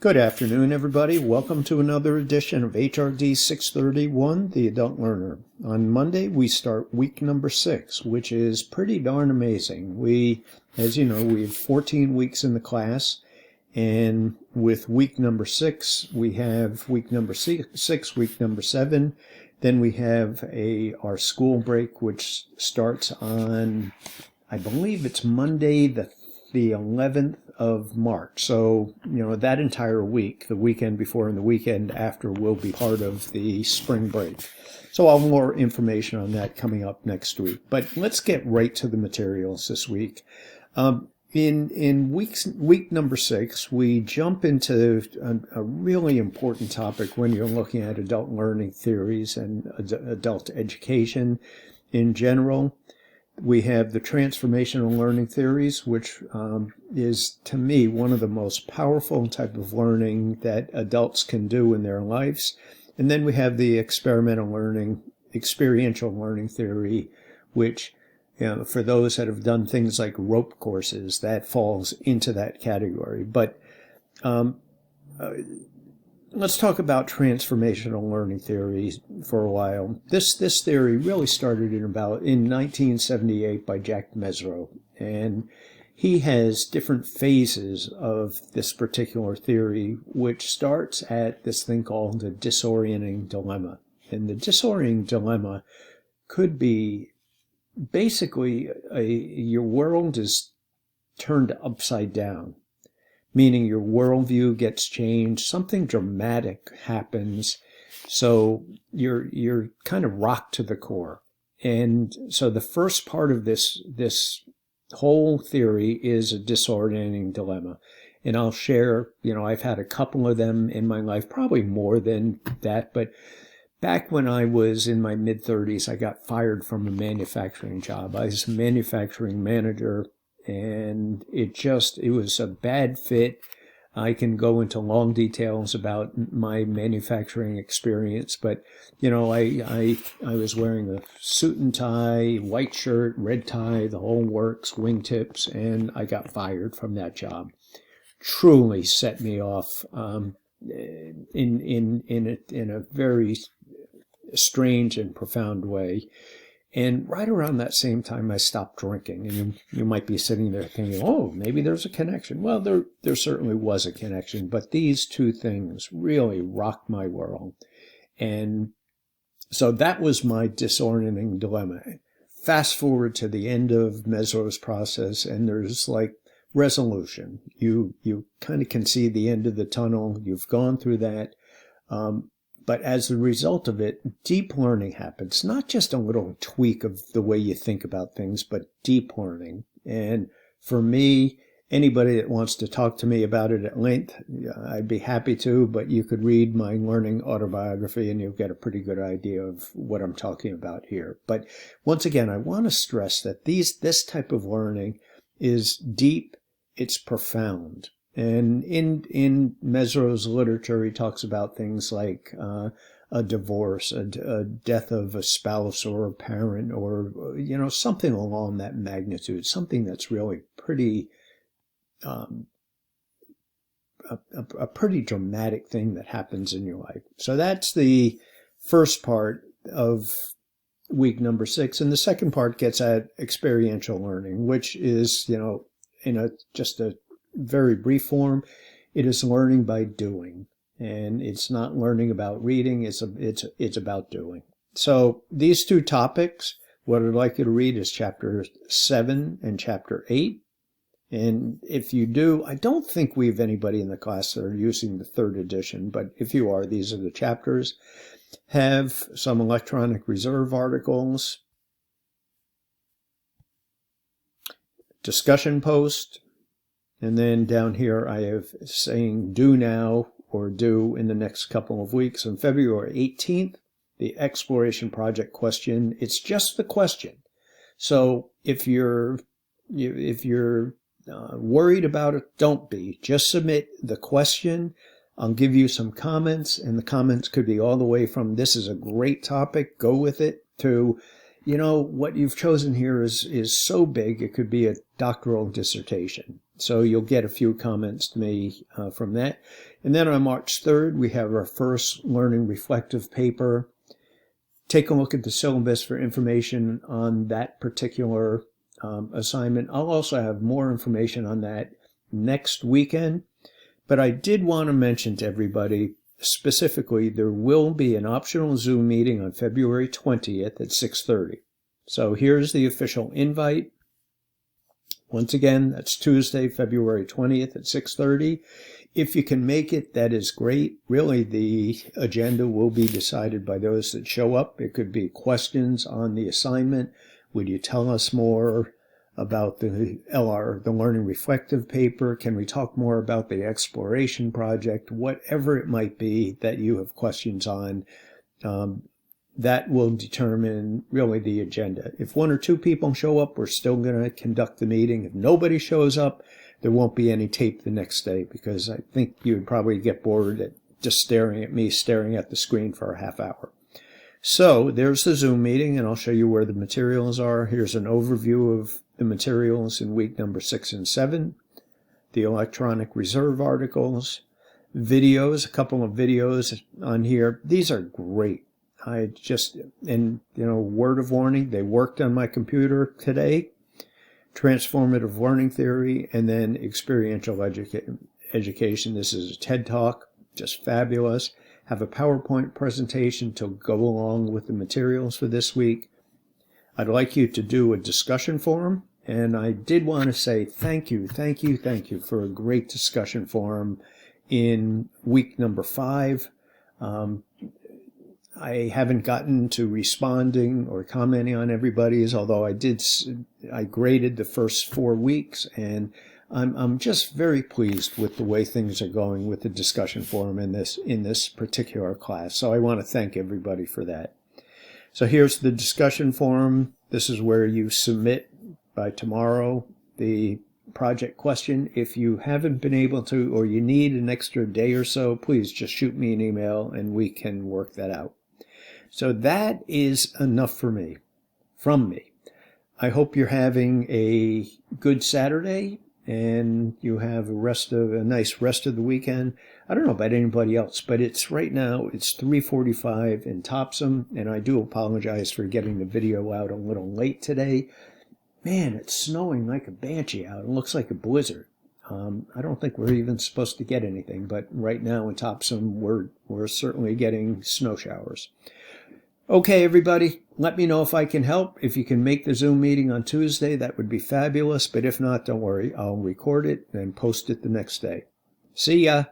Good afternoon, everybody. Welcome to another edition of HRD 631, The Adult Learner. On Monday, we start week number 6, which is pretty darn amazing. As you know, we have 14 weeks in the class, and with week number 6, we have week number 6, week number 7. Then we have our school break, which starts on, I believe it's Monday the 11th of March. So, that entire week, the weekend before and the weekend after, will be part of the spring break. So I'll have more information on that coming up next week. But let's get right to the materials this week. In week number 6, we jump into a really important topic when you're looking at adult learning theories and adult education in general. We have the transformational learning theories, which is, to me, one of the most powerful type of learning that adults can do in their lives. And then we have the experiential learning theory, which, for those that have done things like rope courses, that falls into that category. But let's talk about transformational learning theory for a while. This theory really started in 1978 by Jack Mezirow, and he has different phases of this particular theory, which starts at this thing called the disorienting dilemma. And the disorienting dilemma could be basically your world is turned upside down, meaning your worldview gets changed, something dramatic happens, so you're kind of rocked to the core. And so the first part of this whole theory is a disorienting dilemma. And I'll share, I've had a couple of them in my life, probably more than that, but back when I was in my mid-30s, I got fired from a manufacturing job. I was a manufacturing manager, and it was a bad fit. I can go into long details about my manufacturing experience, but, I was wearing a suit and tie, white shirt, red tie, the whole works, wingtips, and I got fired from that job. Truly set me off in a very strange and profound way. And right around that same time, I stopped drinking. And you might be sitting there thinking, oh, maybe there's a connection. Well, there certainly was a connection, but these two things really rocked my world. And so that was my disorienting dilemma. Fast forward to the end of Mezirow's process, and there's like resolution. You kind of can see the end of the tunnel. You've gone through that. But as a result of it, deep learning happens. Not just a little tweak of the way you think about things, but deep learning. And for me, anybody that wants to talk to me about it at length, I'd be happy to, but you could read my learning autobiography and you'll get a pretty good idea of what I'm talking about here. But once again, I want to stress that this type of learning is deep, it's profound. And in Mezirow's literature, he talks about things like a divorce, a death of a spouse or a parent, or something along that magnitude, something that's really pretty a pretty dramatic thing that happens in your life. So that's the first part of week number 6, and the second part gets at experiential learning, which is in just a very brief form, it is learning by doing, and it's not learning about reading. It's about doing. So these two topics, what I'd like you to read is chapter 7 and chapter 8. And if you do, I don't think we have anybody in the class that are using the 3rd edition, but if you are, these are the chapters. Have some electronic reserve articles, discussion post. And then down here, I have saying do now or do in the next couple of weeks. On February 18th, the exploration project question. It's just the question. So if you're worried about it, don't be. Just submit the question. I'll give you some comments, and the comments could be all the way from this is a great topic, go with it, to you know, what you've chosen here is so big it could be a doctoral dissertation. So you'll get a few comments to me from that. And then on March 3rd, we have our first learning reflective paper. Take a look at the syllabus for information on that particular assignment. I'll also have more information on that next weekend. But I did want to mention to everybody, specifically, there will be an optional Zoom meeting on February 20th at 6:30. So here's the official invite. Once again, that's Tuesday, February 20th at 6:30. If you can make it, that is great. Really, the agenda will be decided by those that show up. It could be questions on the assignment. Would you tell us more about the the Learning Reflective paper? Can we talk more about the exploration project? Whatever it might be that you have questions on, that will determine really the agenda. If one or two people show up, we're still going to conduct the meeting. If nobody shows up, there won't be any tape the next day, because I think you would probably get bored at just staring at me, staring at the screen for a half hour. So there's the Zoom meeting, and I'll show you where the materials are. Here's an overview of the materials in week number 6 and 7, the electronic reserve articles, videos, a couple of videos on here. These are great. And word of warning, they worked on my computer today. Transformative learning theory, and then experiential education. This is a TED Talk, just fabulous. Have a PowerPoint presentation to go along with the materials for this week. I'd like you to do a discussion forum, and I did want to say thank you for a great discussion forum in week number 5. I haven't gotten to responding or commenting on everybody's, although I graded the first 4 weeks, and I'm just very pleased with the way things are going with the discussion forum in this particular class. So I want to thank everybody for that. So here's the discussion forum. This is where you submit by tomorrow the project question. If you haven't been able to, or you need an extra day or so, please just shoot me an email and we can work that out. So that is enough from me. I hope you're having a good Saturday and you have a nice rest of the weekend. I don't know about anybody else, but right now it's 3:45 in Topsom, and I do apologize for getting the video out a little late today. Man, it's snowing like a banshee out. It looks like a blizzard. I don't think we're even supposed to get anything, but right now in Topsom, we're certainly getting snow showers. Okay, everybody, let me know if I can help. If you can make the Zoom meeting on Tuesday, that would be fabulous. But if not, don't worry. I'll record it and post it the next day. See ya.